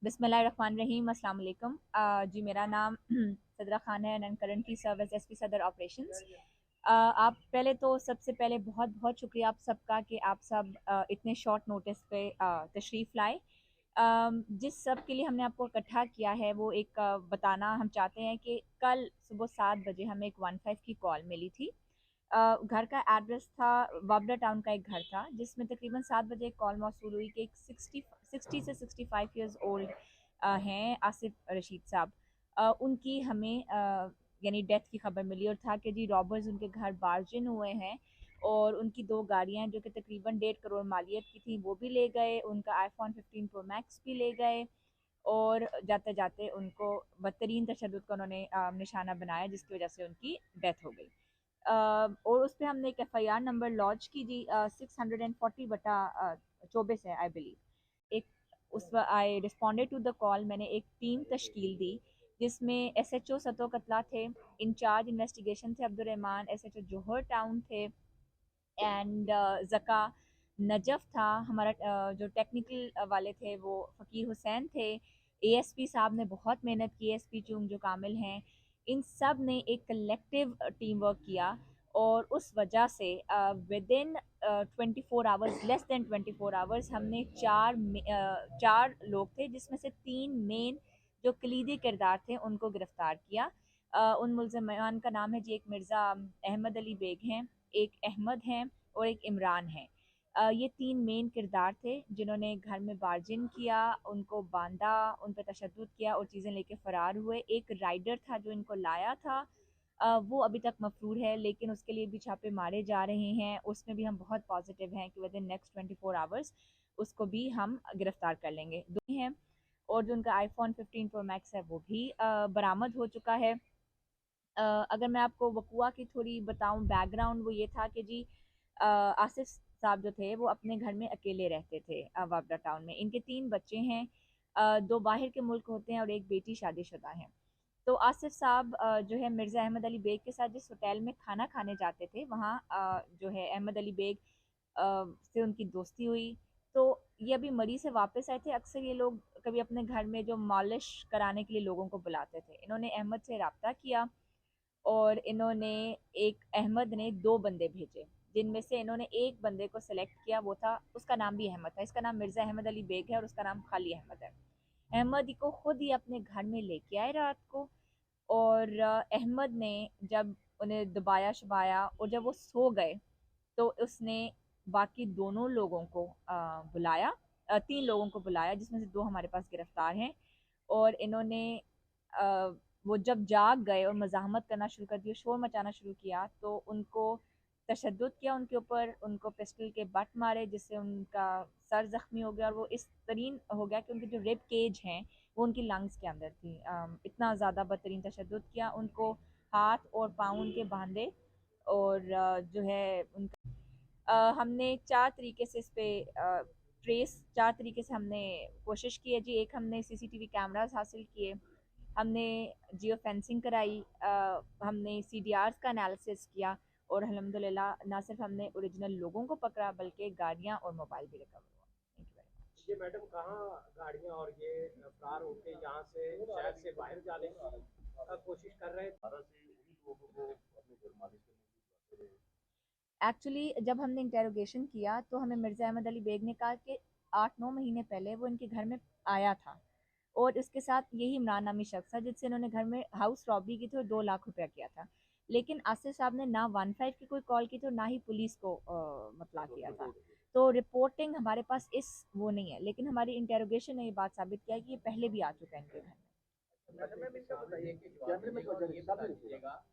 बिस्मिल्लाहिर्रहमानिर्रहीम, अस्सलाम वालेकुम। जी मेरा नाम सदरा खान है and currently serve as SP Sadar operations. आप पहले तो सबसे पहले बहुत बहुत शुक्रिया आप सबका कि आप सब इतने शॉर्ट नोटिस पे तशरीफ़ लाए। जिस सब के लिए हमने आपको इकट्ठा किया है वो एक बताना हम चाहते हैं कि कल सुबह 7 बजे हमें एक 15 की कॉल मिली थी। घर का एड्रेस था वाबड़ा टाउन का एक घर था जिसमें तकरीबन 7 बजे एक कॉल मौसूल हुई कि एक 60 से 65 ईयर्स ओल्ड हैं आसिफ रशीद साहब। उनकी हमें यानी डेथ की खबर मिली और था कि जी रॉबर्स उनके घर बार्जिन हुए हैं और उनकी दो गाड़ियां जो कि तकरीबन 1.5 करोड़ मालियत की थी वो भी ले गए, उनका आईफोन 15 प्रो मैक्स भी ले गए और जाते जाते उनको बदतरीन तशद्दुद का उन्होंने निशाना बनाया जिसकी वजह से उनकी डेथ हो गई। और उस पर हमने एक एफआईआर नंबर लॉन्च की जी 640/24 है आई बिलीव। एक उस आई रिस्पॉन्डेड टू द कॉल, मैंने एक टीम तश्कील दी जिसमें एसएचओ सतो कतला थे, इंचार्ज इन्वेस्टिगेशन थे अब्दुलरहमान, एसएचओ जोहर टाउन थे एंड जका नजफ था हमारा। जो टेक्निकल वाले थे वो फ़कीर हुसैन थे। एएसपी साहब ने बहुत मेहनत की, एसपी चूंग जो कामिल हैं, इन सब ने एक कलेक्टिव टीम वर्क किया और उस वजह से with in 24 hours, less than 24 hours, हमने चार लोग थे जिसमें से 3 मेन जो कलीदी किरदार थे उनको गिरफ्तार किया। उन मुलजमान का नाम है जी, एक मिर्ज़ा अहमद अली बेग हैं, एक अहमद हैं और एक इमरान है। ये 3 मेन किरदार थे जिन्होंने घर में बार्जिन किया, उनको बांधा, उन पर तशद्दुद किया और चीज़ें लेके फ़रार हुए। एक राइडर था जो इनको लाया था, वो अभी तक मफरूर है लेकिन उसके लिए भी छापे मारे जा रहे हैं। उसमें भी हम बहुत पॉजिटिव हैं कि विद इन नेक्स्ट 24 आवर्स उसको भी हम गिरफ्तार कर लेंगे। दो ही हैं और जो उनका आईफोन 15 प्रो मैक्स है वो भी बरामद हो चुका है। अगर मैं आपको वकुआ की थोड़ी बताऊं बैकग्राउंड, वो ये था कि जी आसिफ साहब जो थे वो अपने घर में अकेले रहते थे वापडा टाउन में। इनके 3 बच्चे हैं, 2 बाहर के मुल्क होते हैं और एक बेटी शादीशुदा है। तो आसिफ साहब जो है मिर्ज़ा अहमद अली बेग के साथ जिस होटल में खाना खाने जाते थे वहाँ जो है अहमद अली बेग से उनकी दोस्ती हुई। तो ये अभी मरी से वापस आए थे। अक्सर ये लोग कभी अपने घर में जो मालिश कराने के लिए लोगों को बुलाते थे। इन्होंने अहमद से रब्ता किया और इन्होंने एक अहमद ने 2 बंदे भेजे जिनमें से इन्होंने एक बंदे को सिलेक्ट किया, वो था, उसका नाम भी अहमद था। इसका नाम मिर्ज़ा अहमद अली बेग है और उसका नाम खाली अहमद है। अहमद को खुद ही अपने घर में लेके आए रात को और अहमद ने जब उन्हें दबाया शबाया और जब वो सो गए तो उसने बाकी दोनों लोगों को बुलाया, 3 लोगों को बुलाया जिसमें से 2 हमारे पास गिरफ्तार हैं। और इन्होंने अ, वो जब जाग गए और मज़ाहमत करना शुरू कर दिया, शोर मचाना शुरू किया, तो उनको तशद्दुद किया उनके ऊपर, उनको पिस्टल के बट मारे जिससे उनका सर ज़ख्मी हो गया और वो इस तरीन हो गया कि उनकी जो रिब केज हैं वो उनकी लंग्स के अंदर थी। इतना ज़्यादा बदतरीन तशद्दुद किया, उनको हाथ और पाँव उनके बांधे और जो है उनका हमने 4 तरीके से इस पे ट्रेस 4 तरीके से हमने कोशिश की है जी। एक, हमने सीसीटीवी कैमरास हासिल किए, हमने जियो फेंसिंग कराई, हमने सीडीआर्स का एनालिसिस किया और अल्हम्दुलिल्लाह ना सिर्फ हमने ओरिजिनल लोगों को पकड़ा बल्कि गाड़ियाँ और मोबाइल भी रिकवर हुआ। Thank you very much. ये मैडम कहाँ गाड़ियाँ और ये फरार होके यहाँ से शहर से बाहर जाने की कोशिश कर रहे थे? एक्चुअली जब हमने इंटेरोगेशन किया तो हमें मिर्ज़ा अहमद अली बेग ने कहा कि 8-9 महीने पहले वो इनके घर में आया था और इसके साथ यही इमरान नामी शख्स था जिससे इन्होंने घर में हाउस रॉबरी की थी और 2 लाख रुपया किया था। लेकिन आसिफ साहब ने ना 15 की कोई कॉल की थी और ना ही पुलिस को मतला किया था। तो रिपोर्टिंग हमारे पास इस वो नहीं है, लेकिन हमारी इंटेरोगेशन ने ये बात साबित किया कि ये पहले भी आ चुका है इनके घर में। मैडम मैम इनका बताइए कि जवाब दीजिएगा और ये बता दीजिएगा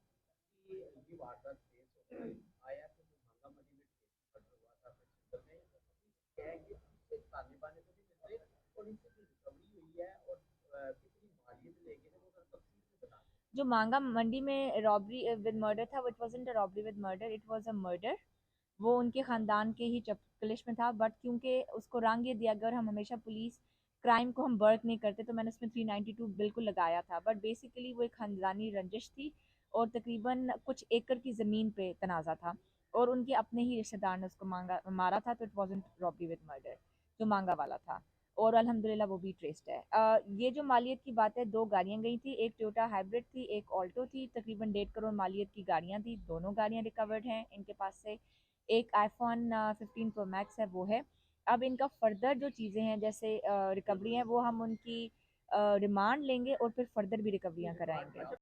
कि ये वारदात केस आया तो जो भांगा मनी में केस मर्डर हुआ था प्रिंसिपल में क्या है कि उससे ताने बाने तो नहीं मिल रहे और इनसे जो रिकवरी हुई है और कितनी मालियत लेके वो सर तफसील से बता दें। जो मांगा मंडी में रॉबरी विद मर्डर था, वो it wasn't a robbery with murder, it was a murder. वो उनके ख़ानदान के ही चपकलिश में था, बट क्योंकि उसको रंग ये दिया गया और हम हमेशा पुलिस क्राइम को हम बर्क नहीं करते तो मैंने उसमें 392 बिल्कुल लगाया था। बट बेसिकली वो एक ख़ानदानी रंजिश थी और तकरीबन कुछ एकड़ की ज़मीन पे तनाज़ा था और उनके अपने ही रिश्तेदार ने उसको मांगा मारा था, तो it wasn't robbery with murder जो मांगा वाला था। और अल्हम्दुलिल्लाह वो भी ट्रेस्ड है। ये जो मालियत की बात है, 2 गाड़ियाँ गई थी, एक टोयोटा हाइब्रिड थी, एक ऑल्टो थी, तकरीबन 1.5 करोड़ मालियत की गाड़ियाँ थी, दोनों गाड़ियाँ रिकवर्ड हैं इनके पास से। एक आईफोन 15 प्रो मैक्स है, वो है। अब इनका फर्दर जो चीज़ें हैं जैसे रिकवरी हैं, वो हम उनकी रिमांड लेंगे और फिर फर्दर भी रिकवरियाँ कराएंगे।